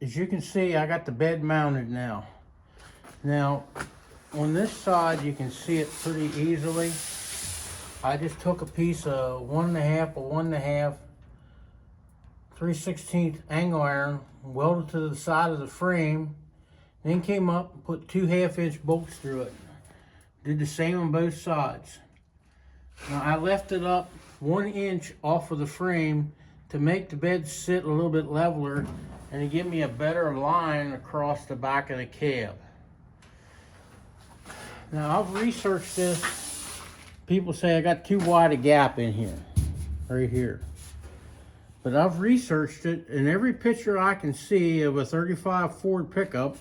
as you can see, I got the bed mounted now. Now, on this side, you can see it pretty easily. I just took a piece of 1.5 by 1.5 3/16 angle iron, welded to the side of the frame, then came up and put 2 1/2-inch bolts through it. Did the same on both sides. Now I left it up 1 inch off of the frame to make the bed sit a little bit leveler and to give me a better line across the back of the cab. Now I've researched this. People say I got too wide a gap in here, right here. But I've researched it, and every picture I can see of a 35 Ford pickup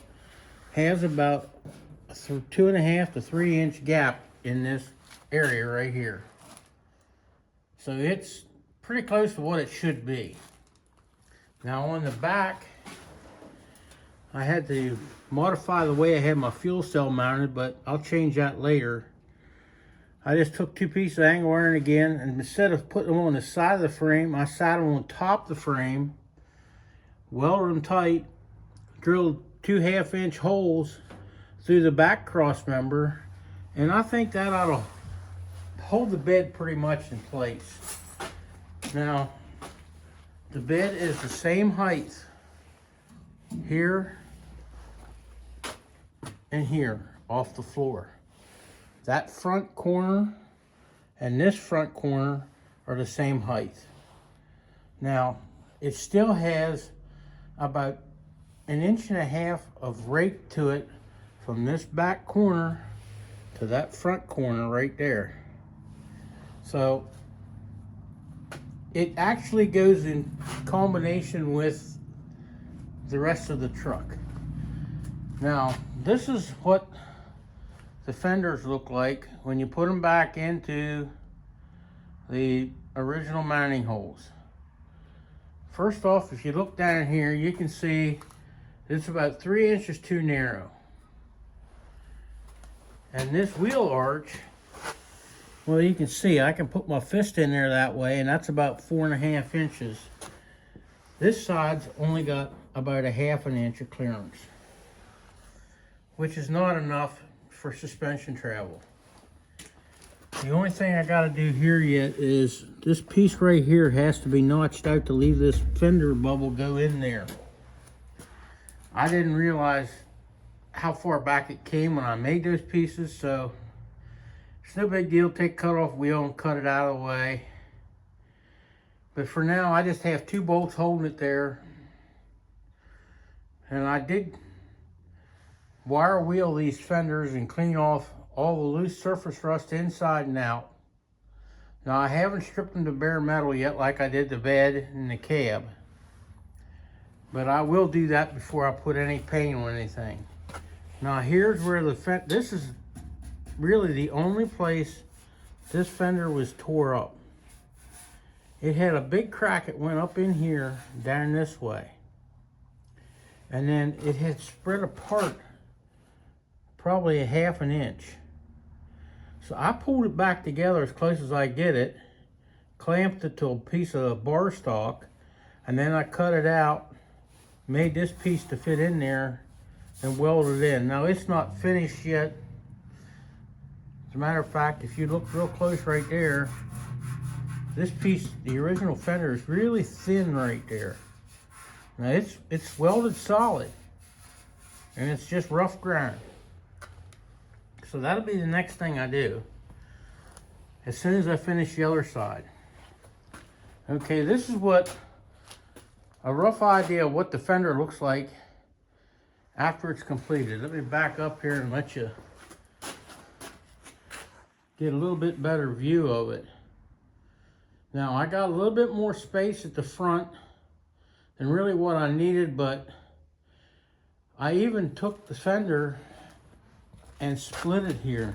has about a 2.5 to 3 inch gap in this area right here. So it's pretty close to what it should be. Now on the back, I had to modify the way I had my fuel cell mounted, but I'll change that later. I just took 2 pieces of angle iron again, and instead of putting them on the side of the frame, I sat them on top of the frame, welded them tight, drilled 2 1/2-inch holes through the back cross member, and I think that ought to hold the bed pretty much in place. Now, the bed is the same height here and here off the floor. That front corner and this front corner are the same height. Now, it still has about 1.5 inches of rake to it from this back corner to that front corner right there. So, it actually goes in combination with the rest of the truck. Now, this is what the fenders look like when you put them back into the original mounting holes. First off, if you look down here, you can see it's about 3 inches too narrow. And this wheel arch, well, you can see I can put my fist in there that way, and that's about 4.5 inches. This side's only got about 1/2 inch of clearance, which is not enough for suspension travel. The only thing I got to do here yet is this piece right here has to be notched out to leave this fender bubble go in there. I didn't realize how far back it came when I made those pieces, so it's no big deal. Take cut off wheel and cut it out of the way. But for now, I just have 2 bolts holding it there. And I did wire wheel these fenders and clean off all the loose surface rust inside and out. Now I haven't stripped them to bare metal yet like I did the bed and the cab, but I will do that before I put any paint on anything. Now here's where this is really the only place this fender was tore up. It had a big crack that went up in here down this way, and then it had spread apart probably 1/2 inch. So I pulled it back together as close as I get it, clamped it to a piece of bar stock, and then I cut it out, made this piece to fit in there, and welded it in. Now it's not finished yet. As a matter of fact, if you look real close right there, this piece, the original fender, is really thin right there. Now it's welded solid, and it's just rough grind. So that'll be the next thing I do as soon as I finish the other side. Okay, this is what a rough idea of what the fender looks like after it's completed. Let me back up here and let you get a little bit better view of it. Now I got a little bit more space at the front than really what I needed, but I even took the fender and split it here.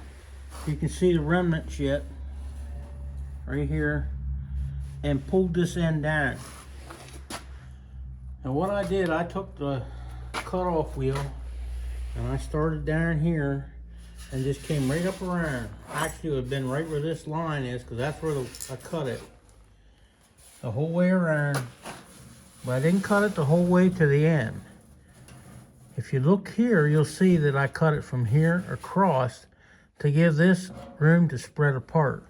You can see the remnants yet, right here, and pulled this end down. And what I did, I took the cutoff wheel and I started down here and just came right up around. Actually, it would have been right where this line is, because that's where I cut it. The whole way around, but I didn't cut it the whole way to the end. If you look here, you'll see that I cut it from here across to give this room to spread apart.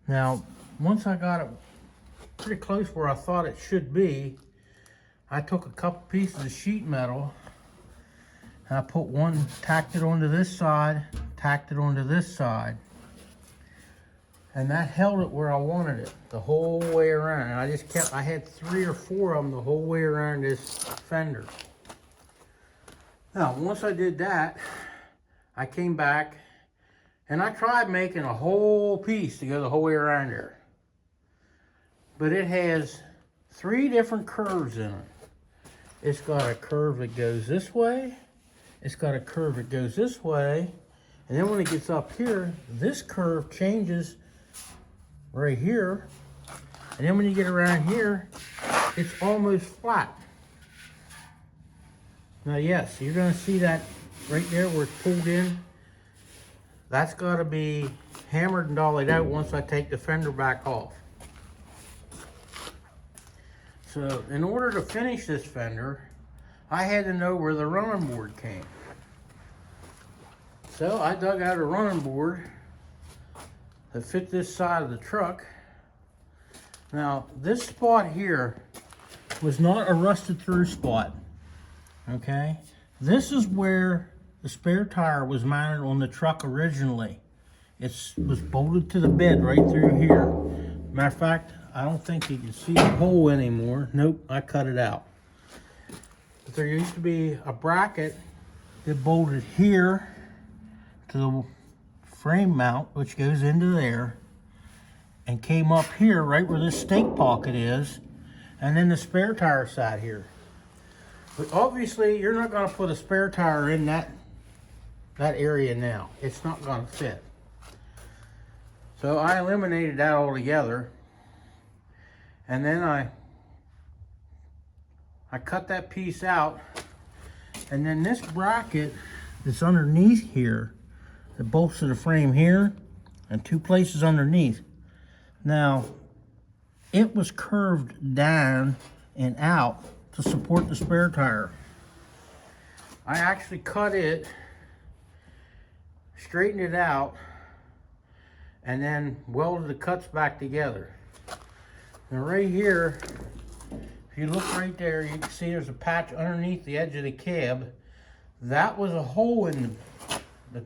Now, once I got it pretty close where I thought it should be, I took a couple pieces of sheet metal and I put one, tacked it onto this side, tacked it onto this side. And that held it where I wanted it the whole way around. And I had 3 or 4 of them the whole way around this fender. Now, once I did that, I came back and I tried making a whole piece to go the whole way around there. But it has 3 different curves in it. It's got a curve that goes this way. It's got a curve that goes this way. And then when it gets up here, this curve changes right here. And then when you get around here, it's almost flat. Now, yes, you're going to see that right there where it's pulled in. That's got to be hammered and dollied out once I take the fender back off. So, in order to finish this fender, I had to know where the running board came. So, I dug out a running board that fit this side of the truck. Now, this spot here was not a rusted through spot, okay? This is where the spare tire was mounted on the truck originally. It was bolted to the bed right through here. Matter of fact, I don't think you can see the hole anymore. Nope, I cut it out. But there used to be a bracket that bolted here to the frame mount, which goes into there, and came up here right where this stake pocket is, and then the spare tire sat here. But obviously you're not going to put a spare tire in that area now. It's not going to fit. So I eliminated that altogether, and then I cut that piece out, and then this bracket that's underneath here, that bolts to the frame here, and 2 places underneath. Now, it was curved down and out to support the spare tire. I actually cut it, straightened it out, and then welded the cuts back together. Now right here, if you look right there, you can see there's a patch underneath the edge of the cab. That was a hole in the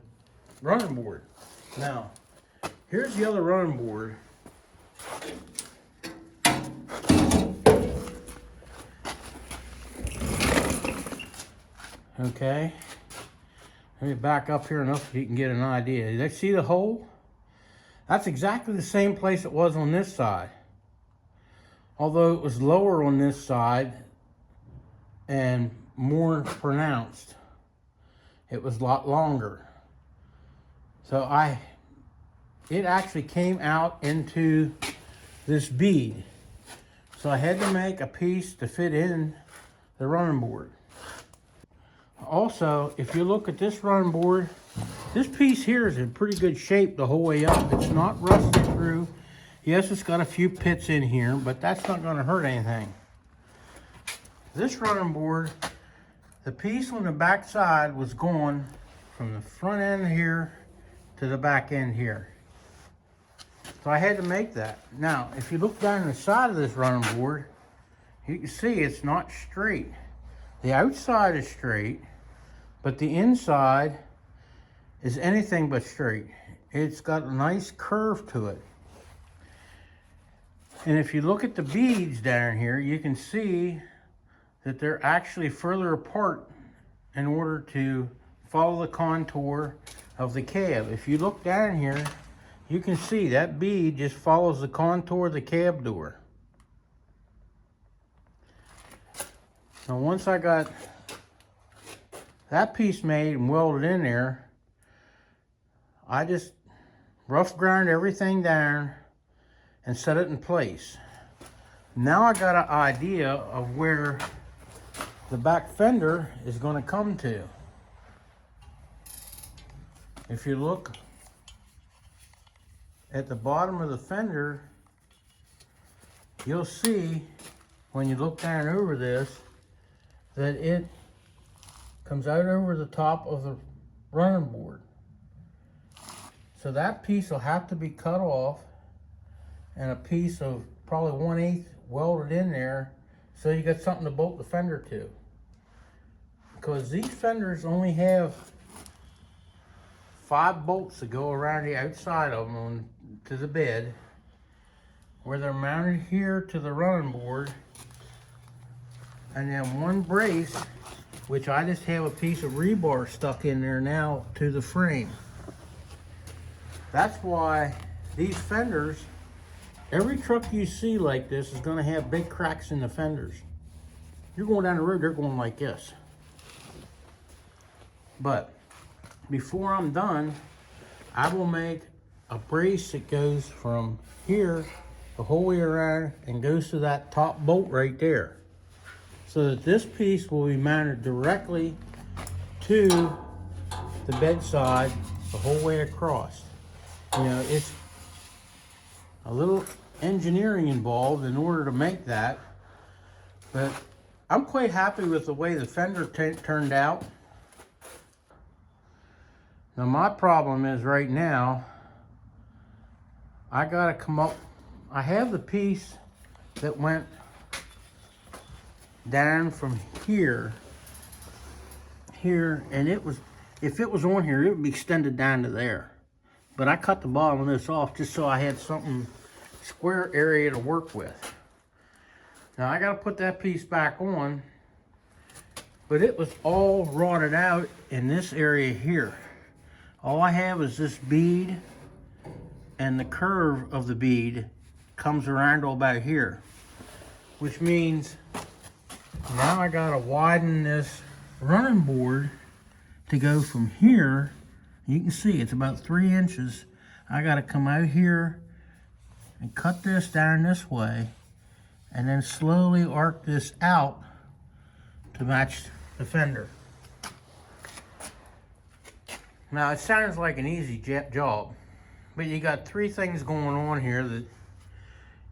running board. Now, here's the other running board. Okay, let me back up here enough so you can get an idea. You see the hole? That's exactly the same place it was on this side. Although it was lower on this side and more pronounced. It was a lot longer. So it actually came out into this bead. So I had to make a piece to fit in the running board. Also, if you look at this running board, this piece here is in pretty good shape the whole way up. It's not rusted through. Yes, it's got a few pits in here, but that's not going to hurt anything. This running board, the piece on the back side was going from the front end here to the back end here. So I had to make that. Now, if you look down the side of this running board, you can see it's not straight. The outside is straight, but the inside is anything but straight. It's got a nice curve to it. And if you look at the beads down here, you can see that they're actually further apart in order to follow the contour of the cab. If you look down here, you can see that bead just follows the contour of the cab door. Now once I got that piece made and welded in there, I just rough ground everything down and set it in place. Now I got an idea of where the back fender is going to come to. If you look at the bottom of the fender, you'll see when you look down over this that it comes out over the top of the running board. So that piece will have to be cut off, and a piece of probably 1/8 welded in there, so you got something to bolt the fender to. Because these fenders only have 5 bolts that go around the outside of them to the bed, where they're mounted here to the running board, and then 1 brace, which I just have a piece of rebar stuck in there now to the frame. That's why these fenders, every truck you see like this is going to have big cracks in the fenders. You're going down the road, they're going like this. But before I'm done, I will make a brace that goes from here the whole way around and goes to that top bolt right there, so that this piece will be mounted directly to the bedside the whole way across. You know, it's a little engineering involved in order to make that, but I'm quite happy with the way the fender turned out. Now my problem is right now, I gotta come up, I have the piece that went down from here, and it was, if it was on here, it would be extended down to there. But I cut the bottom of this off just so I had something square area to work with. Now I gotta put that piece back on, but it was all rotted out in this area here. All I have is this bead, and the curve of the bead comes around to about here, which means now I gotta widen this running board to go from here. You can see it's about 3 inches. I gotta come out here and cut this down this way, and then slowly arc this out to match the fender. Now it sounds like an easy job, but you got 3 things going on here that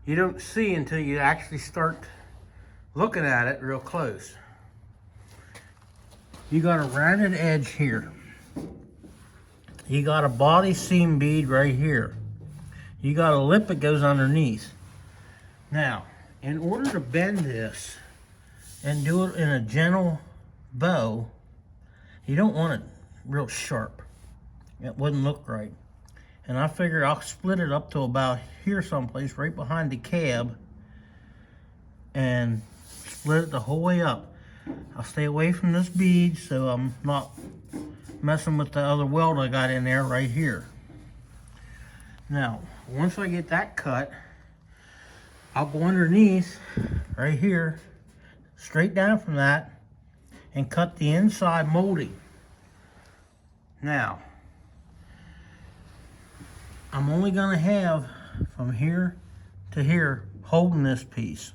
you don't see until you actually start looking at it real close. You got a rounded edge here. You got a body seam bead right here. You got a lip that goes underneath. Now, in order to bend this and do it in a gentle bow, you don't want it real sharp. It wouldn't look right. And I figured I'll split it up to about here someplace, right behind the cab, and split it the whole way up. I'll stay away from this bead so I'm not messing with the other weld I got in there right here. Now, once I get that cut, I'll go underneath right here, straight down from that, and cut the inside molding. Now, I'm only gonna have from here to here holding this piece.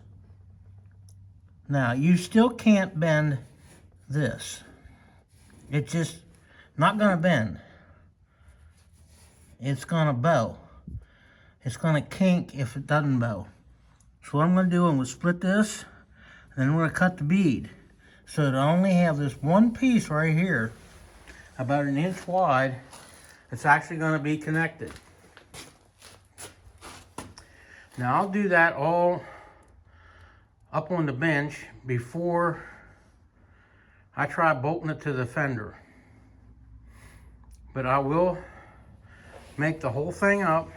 Now, you still can't bend this. It's just not gonna bend. It's gonna bow. It's gonna kink if it doesn't bow. So what I'm gonna do, I'm gonna split this, and then I'm gonna cut the bead, so that I only have this one piece right here, about 1 inch wide, that's actually gonna be connected. Now I'll do that all up on the bench before I try bolting it to the fender. But I will make the whole thing up.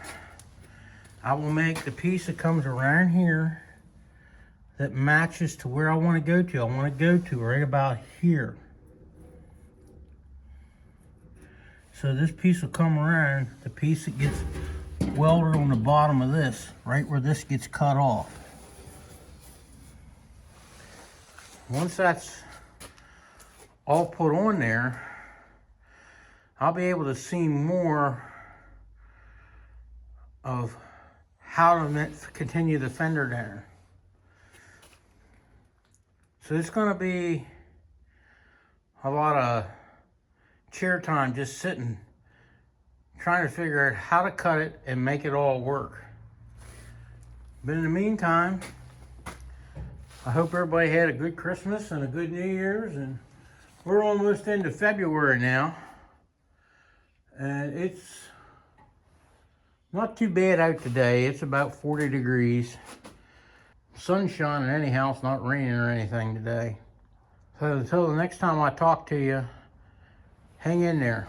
I will make the piece that comes around here that matches to where I want to go to. I want to go to right about here. So this piece will come around, the piece that gets welded on the bottom of this, right where this gets cut off. Once that's all put on there, I'll be able to see more of how to continue the fender down. So it's going to be a lot of chair time just sitting, trying to figure out how to cut it and make it all work. But in the meantime, I hope everybody had a good Christmas and a good New Year's, and we're almost into February now, and it's not too bad out today. It's about 40 degrees. Sun's shining anyhow, it's not raining or anything today. So until the next time I talk to you, hang in there.